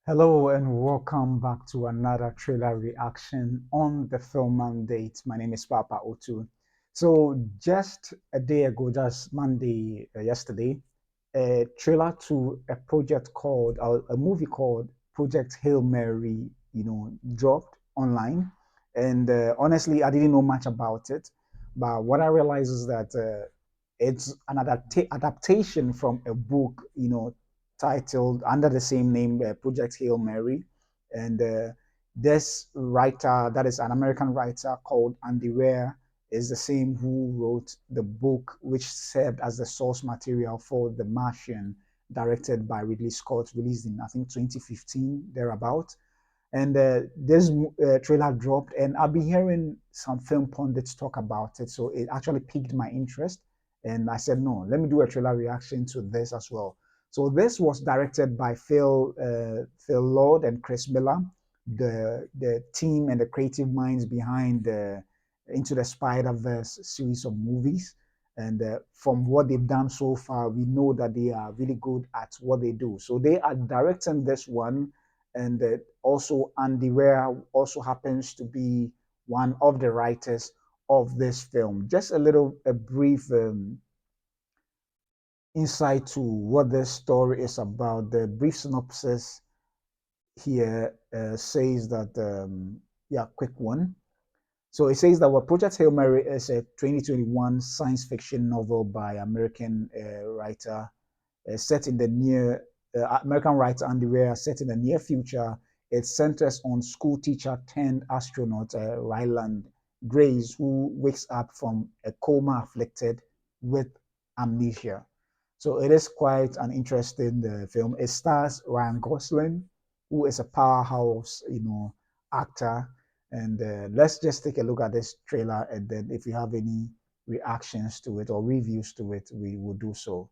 Hello and welcome back to another trailer reaction on the film mandate. My name is Papa Otu. So just a day ago, just Monday, yesterday, a trailer to a movie called Project Hail Mary, dropped online. And honestly, I didn't know much about it. But what I realized is that it's an adaptation from a book, titled under the same name, Project Hail Mary. And this writer, that is an American writer called Andy Weir, is the same who wrote the book which served as the source material for The Martian, directed by Ridley Scott, released in, I think, 2015, thereabout. And this trailer dropped, and I've been hearing some film pundits talk about it, so it actually piqued my interest. And I said, no, let me do a trailer reaction to this as well. So this was directed by Phil Lord and Chris Miller, the team and the creative minds behind the Into the Spider Verse series of movies. And from what they've done so far, we know that they are really good at what they do. So they are directing this one, and also Andy Weir also happens to be one of the writers of this film. Just a brief insight to what this story is about. The brief synopsis here says that, yeah, quick one. So it says that what Project Hail Mary is a 2021 science fiction novel by American writer set in the near American writer Andy Weir, set in the near future. It centers on school teacher turned astronaut Ryland Grace, who wakes up from a coma afflicted with amnesia. So it is quite an interesting film. It stars Ryan Gosling, who is a powerhouse, actor. And let's just take a look at this trailer, and then if you have any reactions to it or reviews to it, we will do so.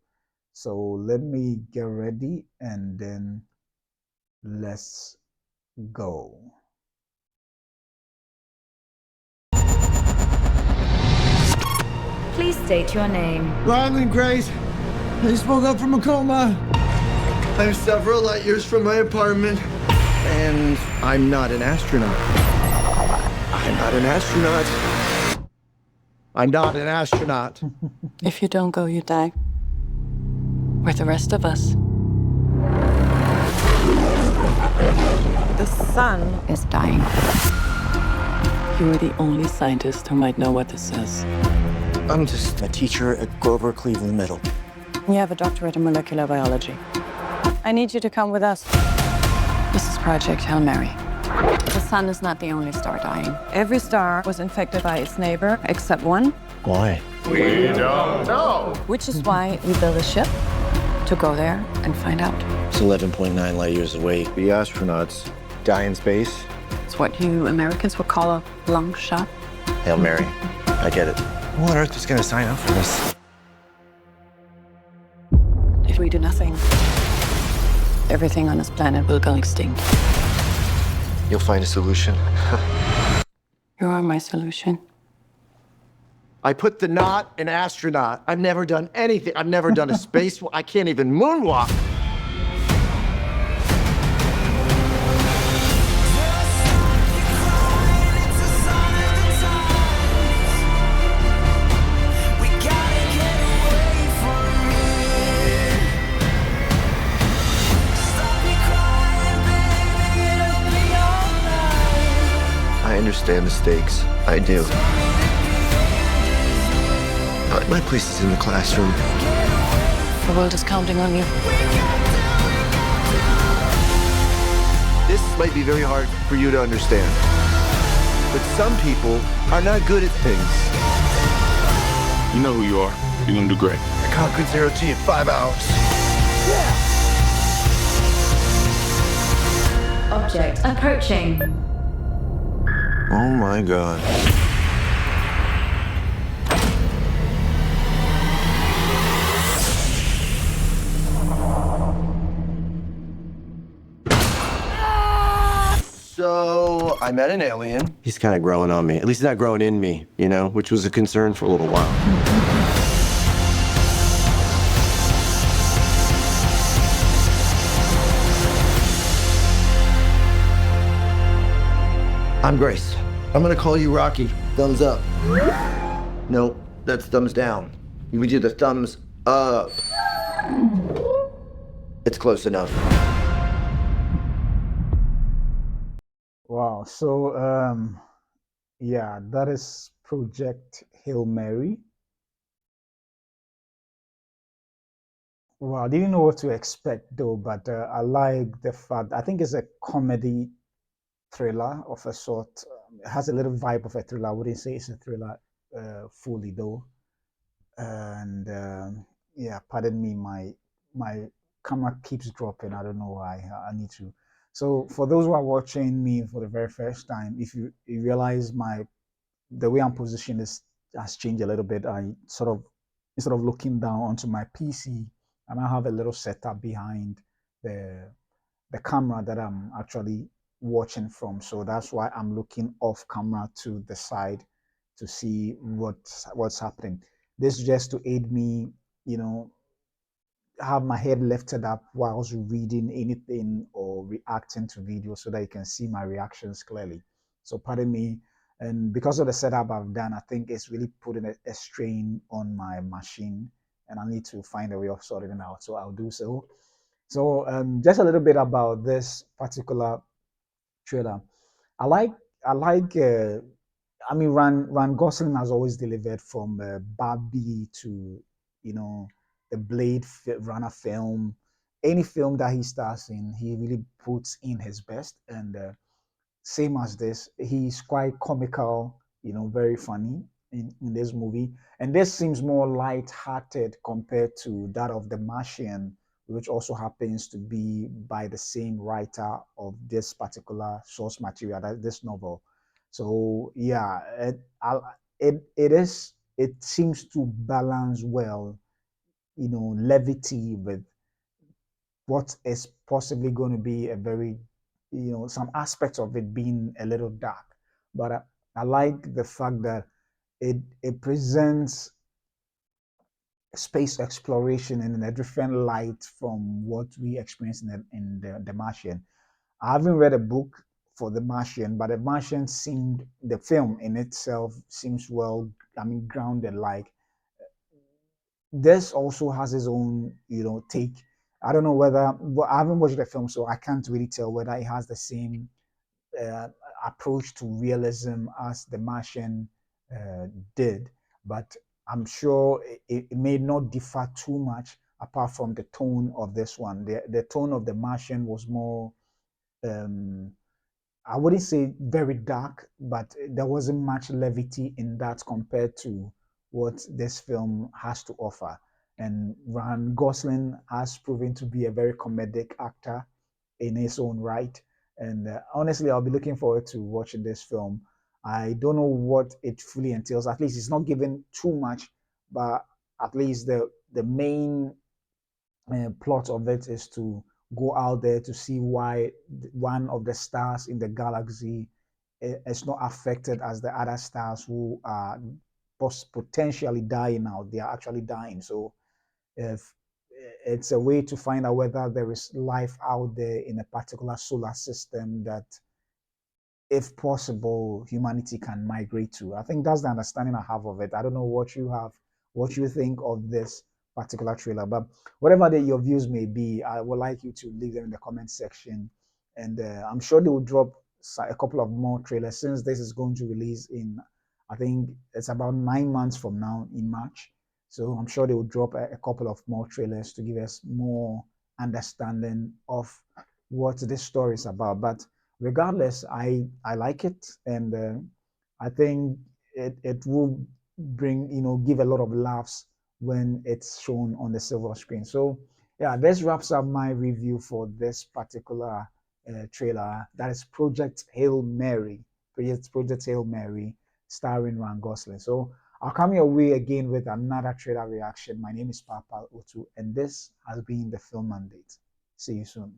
So let me get ready and then let's go. Please state your name. Ryland Grace. I just woke up from a coma. I'm several light years from my apartment. And I'm not an astronaut. I'm not an astronaut. I'm not an astronaut. If you don't go, you die. With the rest of us. The sun is dying. You are the only scientist who might know what this says. I'm just a teacher at Grover Cleveland Middle. You have a doctorate in molecular biology. I need you to come with us. This is Project Hail Mary. The sun is not the only star dying. Every star was infected by its neighbor, except one. Why? We don't know. Which is why we built a ship to go there and find out. It's 11.9 light years away. The astronauts die in space. It's what you Americans would call a long shot. Hail Mary. I get it. Who on earth is going to sign up for this? If we do nothing, everything on this planet will go extinct. You'll find a solution. You are my solution. I put the not in astronaut. I've never done anything. I've never done a space. I can't even moonwalk. I understand the stakes. I do. But my place is in the classroom. The world is counting on you. This might be very hard for you to understand. But some people are not good at things. You know who you are. You're gonna do great. I conquered zero G in 5 hours. Object approaching. Oh my God. So I met an alien. He's kind of growing on me. At least he's not growing in me, which was a concern for a little while. I'm Grace. I'm gonna call you Rocky. Thumbs up. No, that's thumbs down. You would do the thumbs up. It's close enough. Wow. So, yeah, that is Project Hail Mary. Well, I didn't know what to expect though, but I like the fact. I think it's a comedy thriller of a sort. It has a little vibe of a thriller. I wouldn't say it's a thriller fully though. And yeah, pardon me, my camera keeps dropping. I don't know why. I need to. So for those who are watching me for the very first time, if you realize the way I'm positioned is has changed a little bit. I sort of instead of looking down onto my PC, and I have a little setup behind the the camera that I'm actually watching from. So that's why I'm looking off camera to the side to see what's happening. This is just to aid me, you know, have my head lifted up whilst reading anything or reacting to videos so that you can see my reactions clearly. So pardon me. And because of the setup I've done, I think it's really putting a strain on my machine and I need to find a way of sorting it out. So I'll do so. So just a little bit about this particular trailer. I like I like I mean Ryan Gosling has always delivered from Barbie to the Runner film. Any film that he stars in, he really puts in his best. And same as this, he's quite comical, very funny in this movie. And this seems more light-hearted compared to that of The Martian, which also happens to be by the same writer of this particular source material, this novel. So yeah, it seems to balance well, levity with what is possibly going to be a very, some aspects of it being a little dark. But I like the fact that it presents space exploration in a different light from what we experience in the Martian. I haven't read a book for The Martian, but The Martian the film in itself seems well, I mean, grounded. Like this also has its own, take. I don't know whether, well, I haven't watched the film, so I can't really tell whether it has the same uh, approach to realism as The Martian did, but I'm sure it may not differ too much apart from the tone of this one. The tone of The Martian was more um, I wouldn't say very dark, but there wasn't much levity in that compared to what this film has to offer. And Ryan Gosling has proven to be a very comedic actor in his own right. And honestly, I'll be looking forward to watching this film. I don't know what it fully entails. At least it's not given too much, but at least the main plot of it is to go out there to see why one of the stars in the galaxy is not affected as the other stars who are potentially dying out. They are actually dying. So if it's a way to find out whether there is life out there in a particular solar system that if possible, humanity can migrate to. I think that's the understanding I have of it. I don't know what you have, what you think of this particular trailer, but whatever your views may be, I would like you to leave them in the comment section. And I'm sure they will drop a couple of more trailers since this is going to release in, I think it's about 9 months from now in March. So I'm sure they will drop a couple of more trailers to give us more understanding of what this story is about. But regardless, I like it, and I think it will bring give a lot of laughs when it's shown on the silver screen. So yeah, this wraps up my review for this particular trailer. That is Project Hail Mary. Project Hail Mary, starring Ryan Gosling. So I'll come your way again with another trailer reaction. My name is Papa Otu, and this has been the Film Mandate. See you soon.